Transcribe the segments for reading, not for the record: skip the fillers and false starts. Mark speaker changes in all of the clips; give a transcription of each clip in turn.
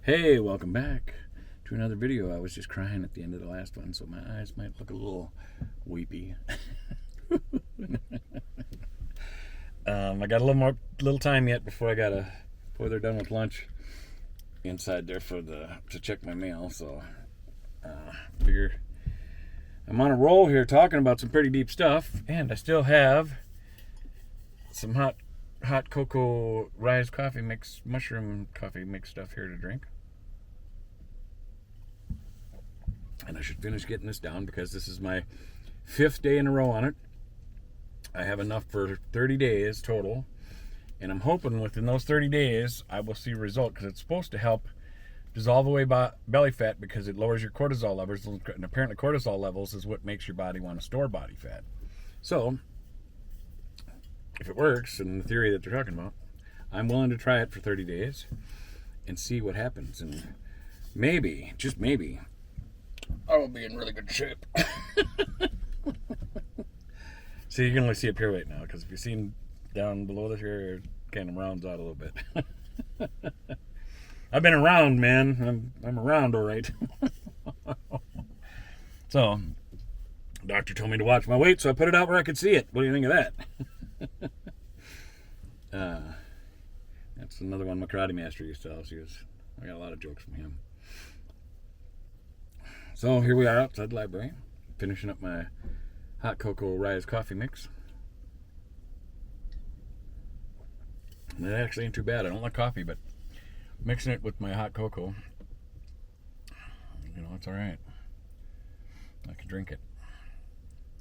Speaker 1: Hey, welcome back to another video. I was just crying at the end of the last one, so my eyes might look a little weepy. I got a little time yet before they're done with lunch. Inside there to check my mail, so figure I'm on a roll here talking about some pretty deep stuff, and I still have some hot cocoa rise coffee mix, mushroom coffee mix stuff here to drink. And I should finish getting this down because this is my 5th day in a row on it. I have enough for 30 days total. And I'm hoping within those 30 days I will see a result, because it's supposed to help dissolve away belly fat because it lowers your cortisol levels. And apparently cortisol levels is what makes your body want to store body fat. So if it works in the theory that they're talking about, I'm willing to try it for 30 days and see what happens. And maybe, just maybe, I will be in really good shape. So you can only see up here right now, because if you see down below this here, it kind of rounds out a little bit. I've been around, man. I'm around all right. So, doctor told me to watch my weight, so I put it out where I could see it. What do you think of that? That's another one my karate master used to tell us. I got a lot of jokes from him. So here we are outside the library, finishing up my hot cocoa rise coffee mix. And it actually ain't too bad. I don't like coffee, but mixing it with my hot cocoa, it's all right. I can drink it.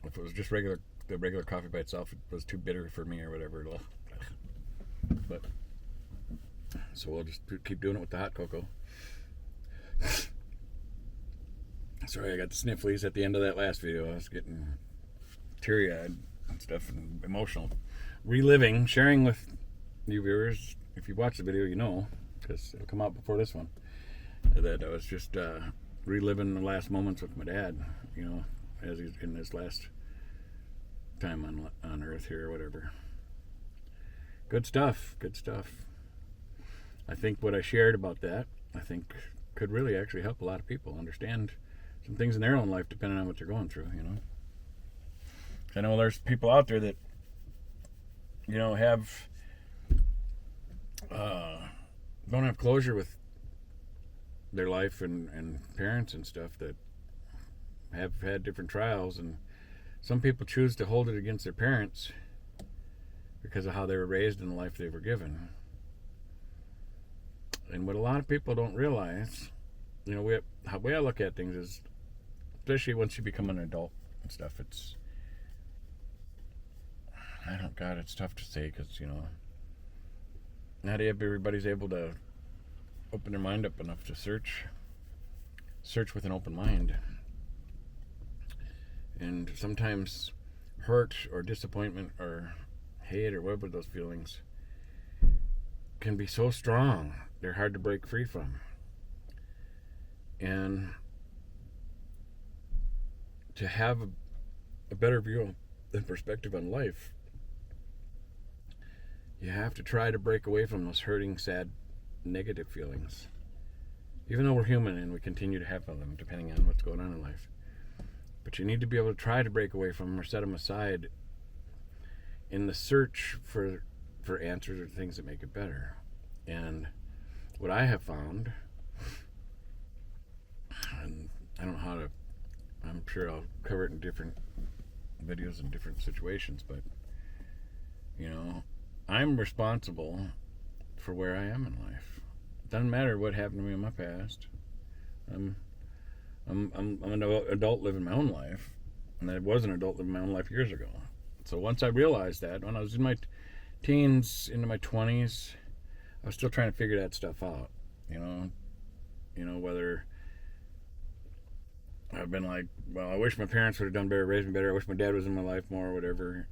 Speaker 1: If it was just the regular coffee by itself, it was too bitter for me or whatever. But so we'll just keep doing it with the hot cocoa. Sorry, I got the snifflies at the end of that last video. I was getting teary-eyed and stuff and emotional. Reliving, sharing with you viewers, if you watch the video, you know, because it'll come out before this one, that I was just reliving the last moments with my dad, as he's in his last time on Earth here or whatever. Good stuff. I think what I shared about that, could really actually help a lot of people understand some things in their own life, depending on what they're going through. I know there's people out there that have don't have closure with their life and parents and stuff, that have had different trials, and some people choose to hold it against their parents because of how they were raised and the life they were given. And what a lot of people don't realize, the way I look at things is, especially once you become an adult and stuff, it's tough to say, because, not everybody's able to open their mind up enough to search with an open mind. And sometimes hurt or disappointment or hate or whatever those feelings can be so strong, they're hard to break free from. And to have a better view and perspective on life, you have to try to break away from those hurting, sad, negative feelings. Even though we're human and we continue to have them, depending on what's going on in life. But you need to be able to try to break away from them or set them aside in the search for answers or things that make it better. And what I have found, and I don't know how to, I'm sure I'll cover it in different videos and different situations, but I'm responsible for where I am in life. It doesn't matter what happened to me in my past. I'm an adult living my own life, and I was an adult living my own life years ago. So once I realized that, when I was in my teens into my 20s, I was still trying to figure that stuff out. Whether I've been like, well, I wish my parents would have done better, raised me better. I wish my dad was in my life more, or whatever.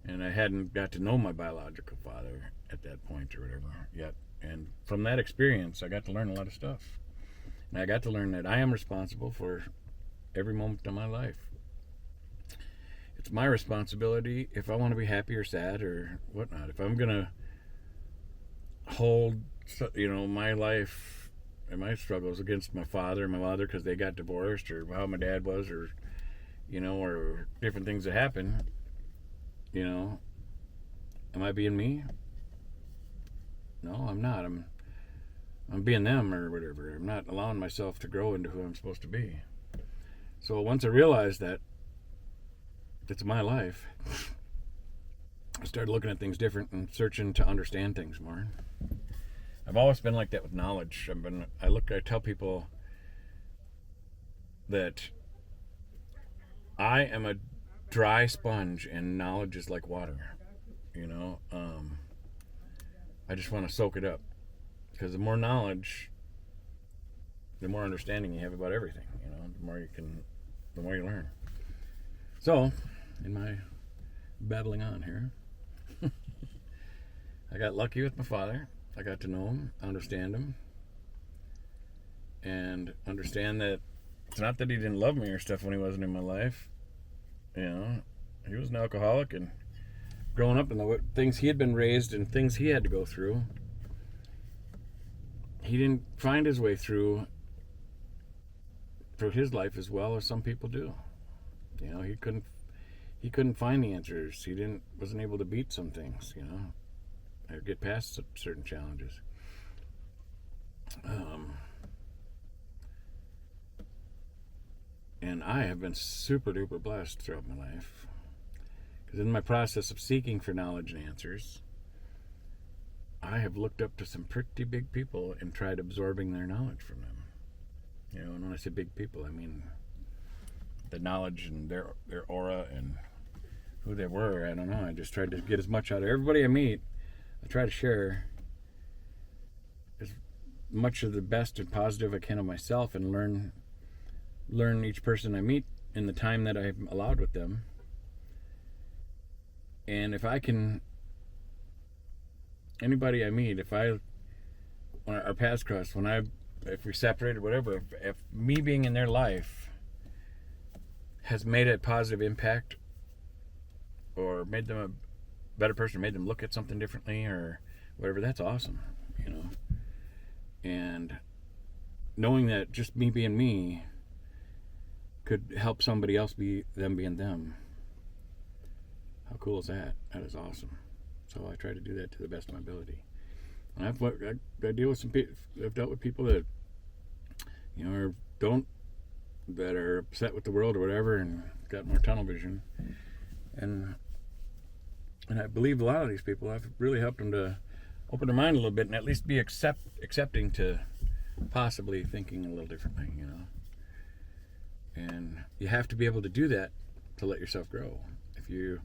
Speaker 1: And I hadn't got to know my biological father at that point or whatever yet. And from that experience, I got to learn a lot of stuff. And I got to learn that I am responsible for every moment of my life. It's my responsibility if I want to be happy or sad or whatnot. If I'm going to hold my life and my struggles against my father and my mother because they got divorced, or how my dad was, or or different things that happen. Am I being me? No, I'm not. I'm being them or whatever. I'm not allowing myself to grow into who I'm supposed to be. So once I realized that it's my life, I started looking at things different and searching to understand things more. I've always been like that with knowledge. I tell people that I am a dry sponge and knowledge is like water. I just want to soak it up, because the more knowledge, the more understanding you have about everything. The more you learn. So, in my babbling on here, I got lucky with my father. I got to know him, understand him, and understand that it's not that he didn't love me or stuff when he wasn't in my life. He was an alcoholic, and growing up in the things he had been raised and things he had to go through, he didn't find his way through his life as well as some people do. He couldn't find the answers. He wasn't able to beat some things, or get past certain challenges. And I have been super duper blessed throughout my life, because in my process of seeking for knowledge and answers, I have looked up to some pretty big people and tried absorbing their knowledge from them. And when I say big people, I mean the knowledge and their aura and who they were. I don't know. I just tried to get as much out of everybody I meet. I try to share as much of the best and positive I can of myself, and learn each person I meet in the time that I'm allowed with them. And if I can, anybody I meet, when our paths cross, if we separate or whatever, if me being in their life has made a positive impact, or made them a better person, or made them look at something differently or whatever, that's awesome, And knowing that just me being me could help somebody else be them being them. How cool is that? That is awesome. So I try to do that to the best of my ability. And I deal with some people. I've dealt with people that, that are upset with the world or whatever, and got more tunnel vision. And I believe a lot of these people, I've really helped them to open their mind a little bit and at least be accepting to possibly thinking a little differently. And you have to be able to do that to let yourself grow. If you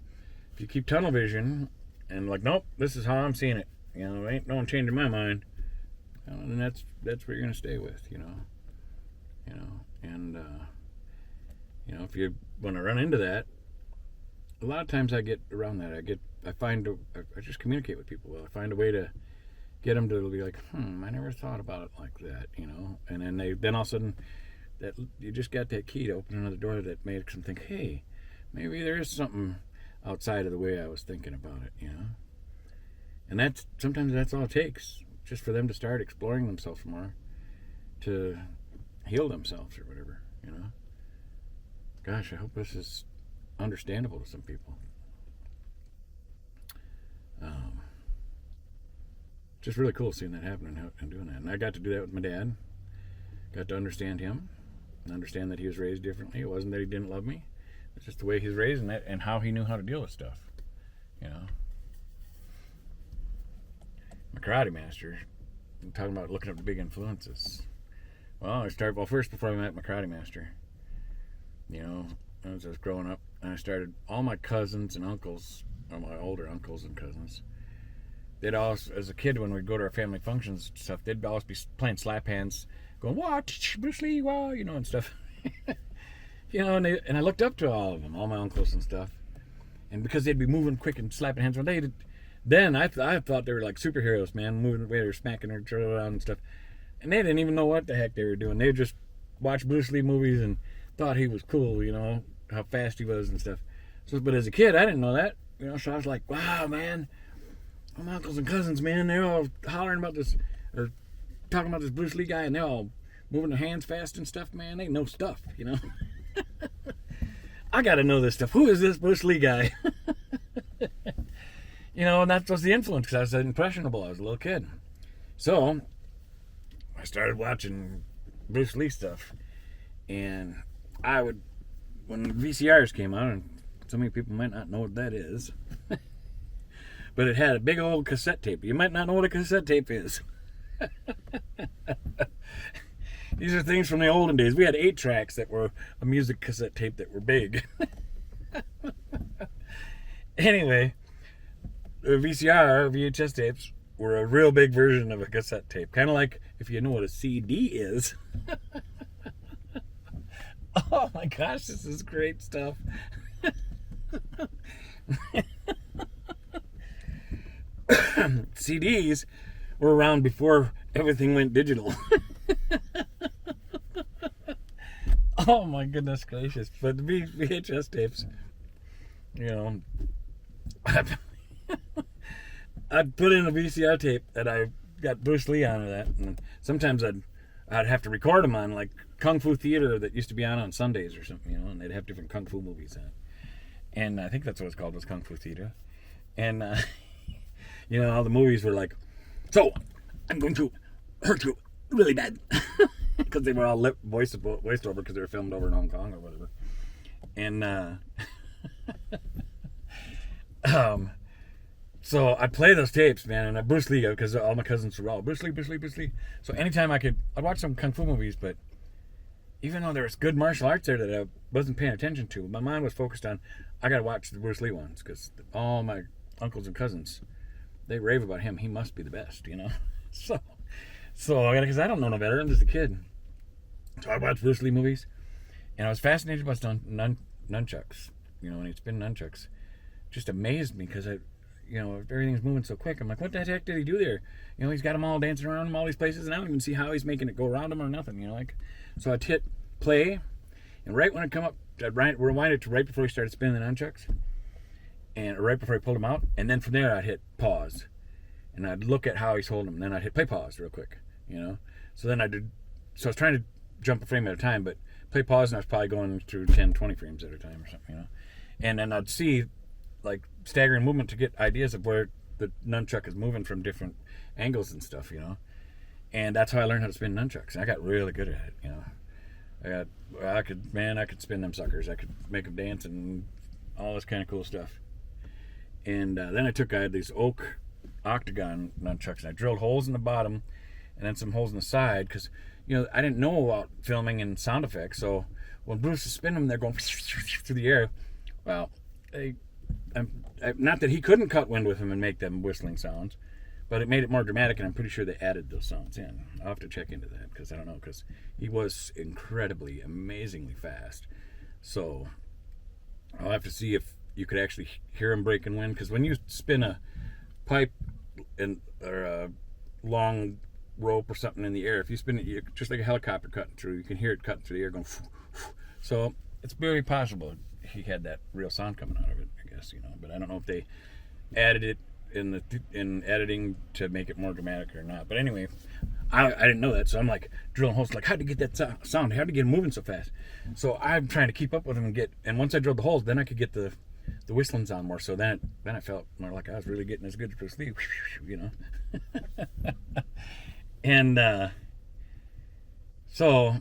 Speaker 1: keep tunnel vision and nope, this is how I'm seeing it, ain't no one changing my mind, and that's where you're gonna stay with, and if you want to run into that, a lot of times I get around that. I just communicate with people well. I find a way to get them to be like, I never thought about it like that, and then all of a sudden, that you just got that key to open another door that makes them think, hey, maybe there is something outside of the way I was thinking about it, And sometimes that's all it takes, just for them to start exploring themselves more, to heal themselves or whatever, Gosh, I hope this is understandable to some people. Just really cool seeing that happen and doing that. And I got to do that with my dad. Got to understand him and understand that he was raised differently. It wasn't that he didn't love me. It's just the way he was raised and how he knew how to deal with stuff. My karate master, I'm talking about looking up the big influences. Well, first before I met my karate master, as I was growing up, and I started, all my cousins and uncles, or my older uncles and cousins, they'd always, as a kid, when we'd go to our family functions and stuff, they'd always be playing slap hands, going, "What, Bruce Lee, wow," and stuff. And I looked up to all of them, all my uncles and stuff. And because they'd be moving quick and slapping hands, then I thought they were like superheroes, man, moving the way they were smacking their each other around and stuff. And they didn't even know what the heck they were doing. They just watched Bruce Lee movies and thought he was cool, how fast he was and stuff. But as a kid, I didn't know that, so I was like, wow, man, all my uncles and cousins, man, they're all hollering about this or talking about this Bruce Lee guy, and they're all moving their hands fast and stuff. Man, they know stuff, you know. I got to know this stuff. Who is this Bruce Lee guy? You know, and that was the influence because I was impressionable. I was a little kid. So I started watching Bruce Lee stuff. And I would, when VCRs came out, and so many people might not know what that is, but it had a big old cassette tape. You might not know what a cassette tape is. These are things from the olden days. We had 8 tracks that were a music cassette tape that were big. Anyway, the VCR, VHS tapes were a real big version of a cassette tape. Kind of like if you know what a CD is. Oh my gosh, this is great stuff. CDs were around before everything went digital. Oh my goodness gracious. But the VHS tapes, you know, I'd put in a VCR tape that I got Bruce Lee on that, and sometimes I'd have to record them on like Kung Fu Theater that used to be on Sundays or something, you know, and they'd have different Kung Fu movies on. And I think that's what it's called, was Kung Fu Theater. And, you know, all the movies were like, so, I'm going to hurt you really bad. Because they were all voiced over because they were filmed over in Hong Kong or whatever. And, so I'd play those tapes, man, and Bruce Lee, because all my cousins were all, Bruce Lee, Bruce Lee, Bruce Lee. So anytime I'd watch some Kung Fu movies, but even though there was good martial arts there that I wasn't paying attention to, my mind was focused on, I got to watch the Bruce Lee ones, because all my uncles and cousins, they rave about him. He must be the best, you know? So because I don't know no better, I'm just a kid. So I watched Bruce Lee movies, and I was fascinated by nunchucks, you know, and he'd spin nunchucks. Just amazed me, because you know, everything's moving so quick. I'm like, what the heck did he do there? You know, he's got them all dancing around him all these places, and I don't even see how he's making it go around him or nothing, you know, like. So I'd hit play, and right when it come up, I'd rewind it to right before he started spinning the nunchucks, and right before he pulled them out, and then from there I'd hit pause, and I'd look at how he's holding them, and then I'd hit play pause real quick, you know. So then I was trying to jump a frame at a time, but play pause, and I was probably going through 10, 20 frames at a time or something, you know. And then I'd see like staggering movement to get ideas of where the nunchuck is moving from different angles and stuff, you know. And that's how I learned how to spin nunchucks. And I got really good at it, you know. I could spin them suckers. I could make them dance and all this kind of cool stuff. And then I had these oak octagon nunchucks, and I drilled holes in the bottom and then some holes in the side, because, you know, I didn't know about filming and sound effects. So when Bruce is spinning them, they're going through the air. Well, not that he couldn't cut wind with them and make them whistling sounds, but it made it more dramatic, and I'm pretty sure they added those sounds in. I'll have to check into that, because I don't know, because he was incredibly, amazingly fast. So I'll have to see if you could actually hear him breaking wind, because when you spin a pipe or a long rope or something in the air, if you spin it just like a helicopter cutting through, you can hear it cutting through the air going. So it's very possible he had that real sound coming out of it, I guess, you know. But I don't know if they added it in editing to make it more dramatic or not. But anyway, I didn't know that, so I'm like drilling holes, like, how'd you get that sound? How'd you get him moving so fast? So I'm trying to keep up with him and once I drilled the holes, then I could get the whistling sound more. So then I felt more like I was really getting as good as Bruce Lee, you know. And so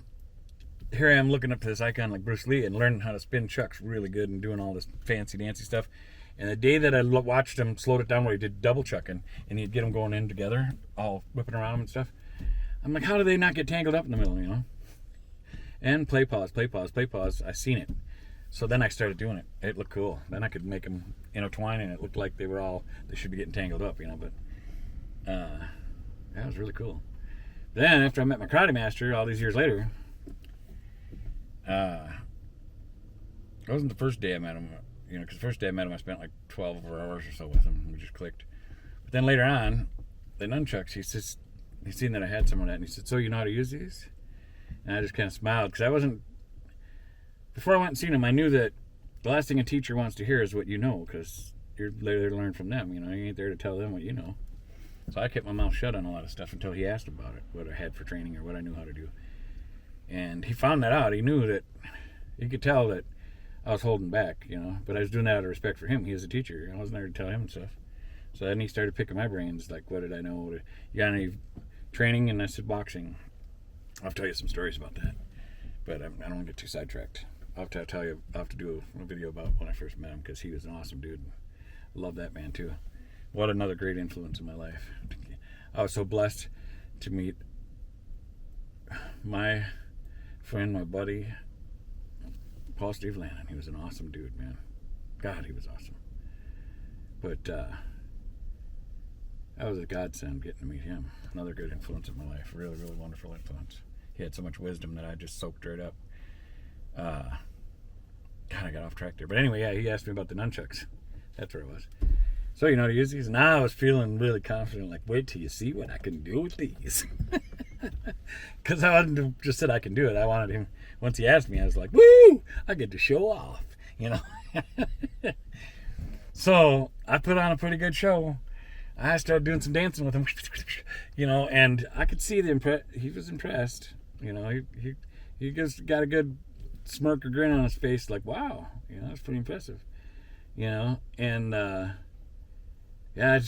Speaker 1: here I am looking up to this icon like Bruce Lee and learning how to spin chucks really good and doing all this fancy dancy stuff. And the day that I watched him slowed it down where he did double chucking and he'd get them going in together, all whipping around him and stuff, I'm like, how do they not get tangled up in the middle, you know? And play pause. I seen it. So then I started doing it. It looked cool. Then I could make them intertwine, and it looked like they should be getting tangled up, you know. But that was really cool. Then after I met my karate master all these years later, it wasn't the first day I met him, you know, because the first day I met him I spent like 12 hours or so with him, and we just clicked. But then later on, the nunchucks, he seen that I had some of that, and he said, so you know how to use these? And I just kind of smiled, because before I went and seen him, I knew that the last thing a teacher wants to hear is what you know, because you're there to learn from them, you know. You ain't there to tell them what you know. So I kept my mouth shut on a lot of stuff until he asked about it, what I had for training or what I knew how to do. And he found that out. He knew that, he could tell that I was holding back, but I was doing that out of respect for him. He was a teacher. I wasn't there to tell him stuff. So then he started picking my brains, like, what did I know? You got any training? And I said, boxing. I'll tell you some stories about that. But I don't want to get too sidetracked. I'll have to do a video about when I first met him, because he was an awesome dude. Love that man too. What another great influence in my life. I was so blessed to meet my friend, my buddy, Paul Steve Lannon. He was an awesome dude, man. God, he was awesome. But that was a godsend getting to meet him. Another good influence in my life. Really, really wonderful influence. He had so much wisdom that I just soaked right up. God, I got off track there. But anyway, yeah, he asked me about the nunchucks. That's where it was. So, to use these. And I was feeling really confident, like, wait till you see what I can do with these. Because I wasn't just said I can do it. I wanted him, once he asked me, I was like, woo, I get to show off, So I put on a pretty good show. I started doing some dancing with him, and I could see he was impressed. He just got a good smirk or grin on his face, like, wow, that's pretty impressive. And yeah,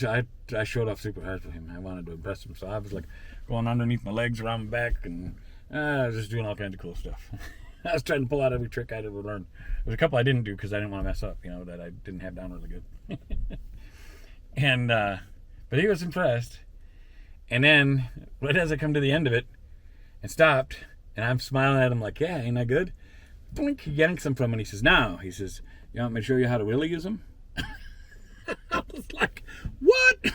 Speaker 1: I showed off super hard for him. I wanted to impress him, so I was like going underneath my legs, around my back, and I was just doing all kinds of cool stuff. I was trying to pull out every trick I'd ever learned. There's a couple I didn't do because I didn't want to mess up, that I didn't have down really good. And but he was impressed. And then right as I come to the end of it and stopped, and I'm smiling at him like, yeah, ain't that good? Blink, he yanks them from him, and he says, now, you want me to show you how to really use them? I was like, what?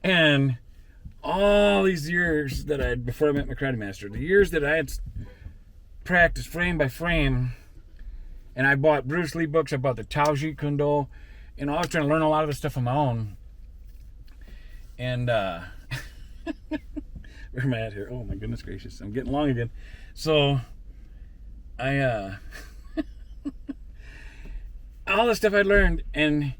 Speaker 1: And all these years that before I met my karate master, the years that I had practiced frame by frame, and I bought Bruce Lee books, I bought the Tao Jeet Kune Do, I was trying to learn a lot of this stuff on my own. And, where am I at here? Oh my goodness gracious, I'm getting long again. So, all the stuff I learned, and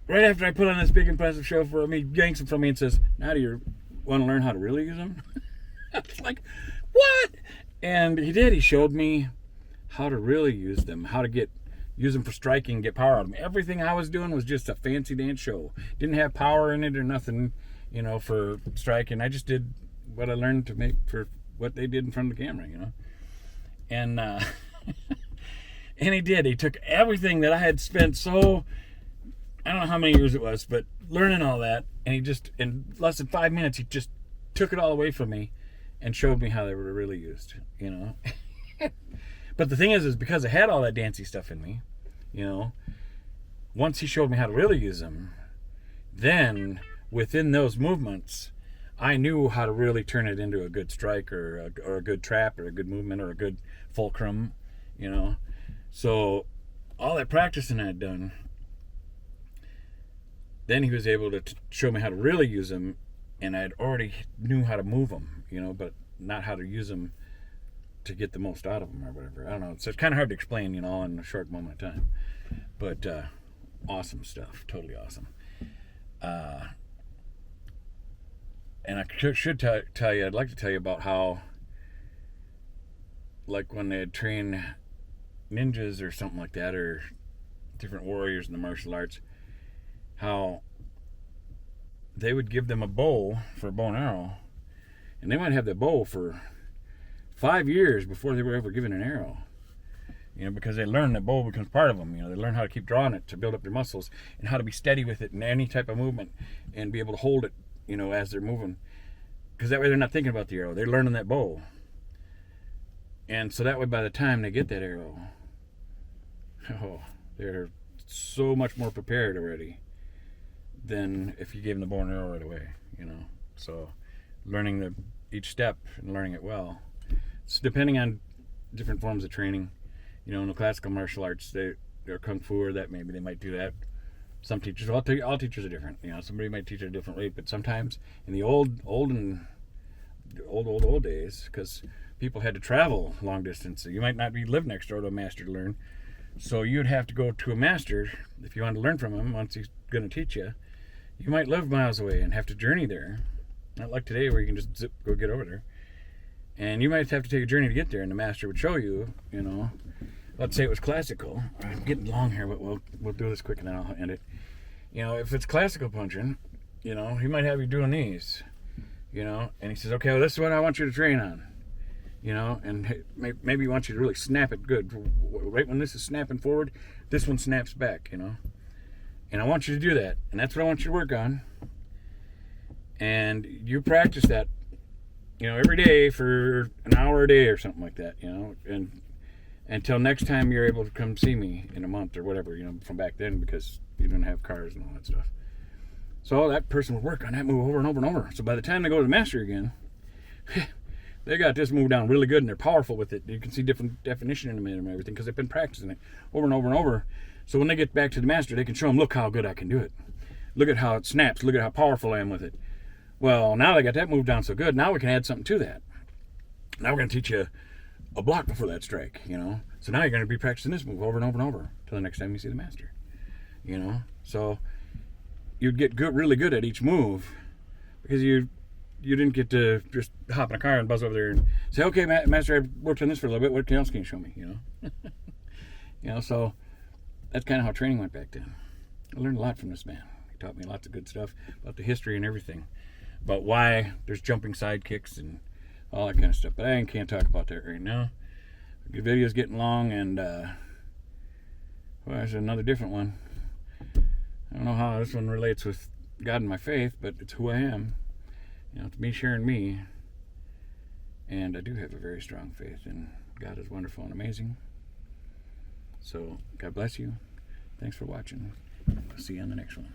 Speaker 1: right after I put on this big impressive show for him, he yanks them from me and says, now do you want to learn how to really use them? I was like, what? And he did. He showed me how to really use them, how to use them for striking, get power out of them. Everything I was doing was just a fancy dance show. Didn't have power in it or nothing, for striking. I just did what I learned to make for what they did in front of the camera, And and he did. He took everything that I had spent I don't know how many years it was, but learning all that, and he just, in less than 5 minutes, he just took it all away from me and showed me how they were really used, But the thing is because I had all that dancey stuff in me, once he showed me how to really use them, then within those movements, I knew how to really turn it into a good strike or a good trap or a good movement or a good fulcrum, So all that practicing I'd done, then he was able to show me how to really use them, and I'd already knew how to move them, but not how to use them to get the most out of them or whatever. I don't know. It's kind of hard to explain, in a short moment of time. But awesome stuff. Totally awesome. And I should tell you, I'd like to tell you about how, like when they'd train ninjas or something like that, or different warriors in the martial arts, how they would give them a bow for a bow and arrow, and they might have the bow for 5 years before they were ever given an arrow. Because they learn that bow becomes part of them. They learn how to keep drawing it to build up their muscles, and how to be steady with it in any type of movement, and be able to hold it, as they're moving. Because that way they're not thinking about the arrow. They're learning that bow. And so that way by the time they get that arrow, they're so much more prepared already than if you gave them the bow and arrow right away, So learning each step and learning it well. It's depending on different forms of training. In the classical martial arts, or kung fu, or that maybe they might do that. Some teachers, all teachers are different. Somebody might teach at a different rate, but sometimes in the old days, because people had to travel long distance, so you might not live next door to a master to learn. So you'd have to go to a master if you wanted to learn from him. Once he's going to teach you, You might live miles away and have to journey there. Not like today where you can just zip, go get over there. And you might have to take a journey to get there, and the master would show you, you know. Let's say it was classical. I'm getting long here, but we'll do this quick and then I'll end it. You know, if it's classical punching, you know, he might have you doing these, you know, and he says, okay, well, this is what I want you to train on, you know, and maybe he wants you to really snap it good. Right when this is snapping forward, this one snaps back, you know. And I want you to do that, and that's what I want you to work on. And you practice that, you know, every day for an hour a day or something like that, you know, and until next time you're able to come see me in a month or whatever, you know, from back then, because you didn't have cars and all that stuff. So that person would work on that move over and over and over. So by the time they go to the master again, they got this move down really good, and they're powerful with it. You can see different definition in them and everything because they've been practicing it over and over and over. So when they get back to the master, they can show them, look how good I can do it. Look at how it snaps. Look at how powerful I am with it. Well, now they got that move down so good. Now we can add something to that. Now we're going to teach you a block before that strike, you know. So now you're going to be practicing this move over and over and over till the next time you see the master, you know. So you'd get good, really good at each move because you didn't get to just hop in a car and buzz over there and say, okay, master, I've worked on this for a little bit. What else can you show me, you know? You know, so that's kind of how training went back then. I learned a lot from this man. He taught me lots of good stuff about the history and everything, about why there's jumping side kicks and all that kind of stuff. But I can't talk about that right now. The video's getting long, and well, there's another different one. I don't know how this one relates with God and my faith, but it's who I am. You know, it's me sharing me. And I do have a very strong faith, and God is wonderful and amazing. So, God bless you. Thanks for watching. I'll see you on the next one.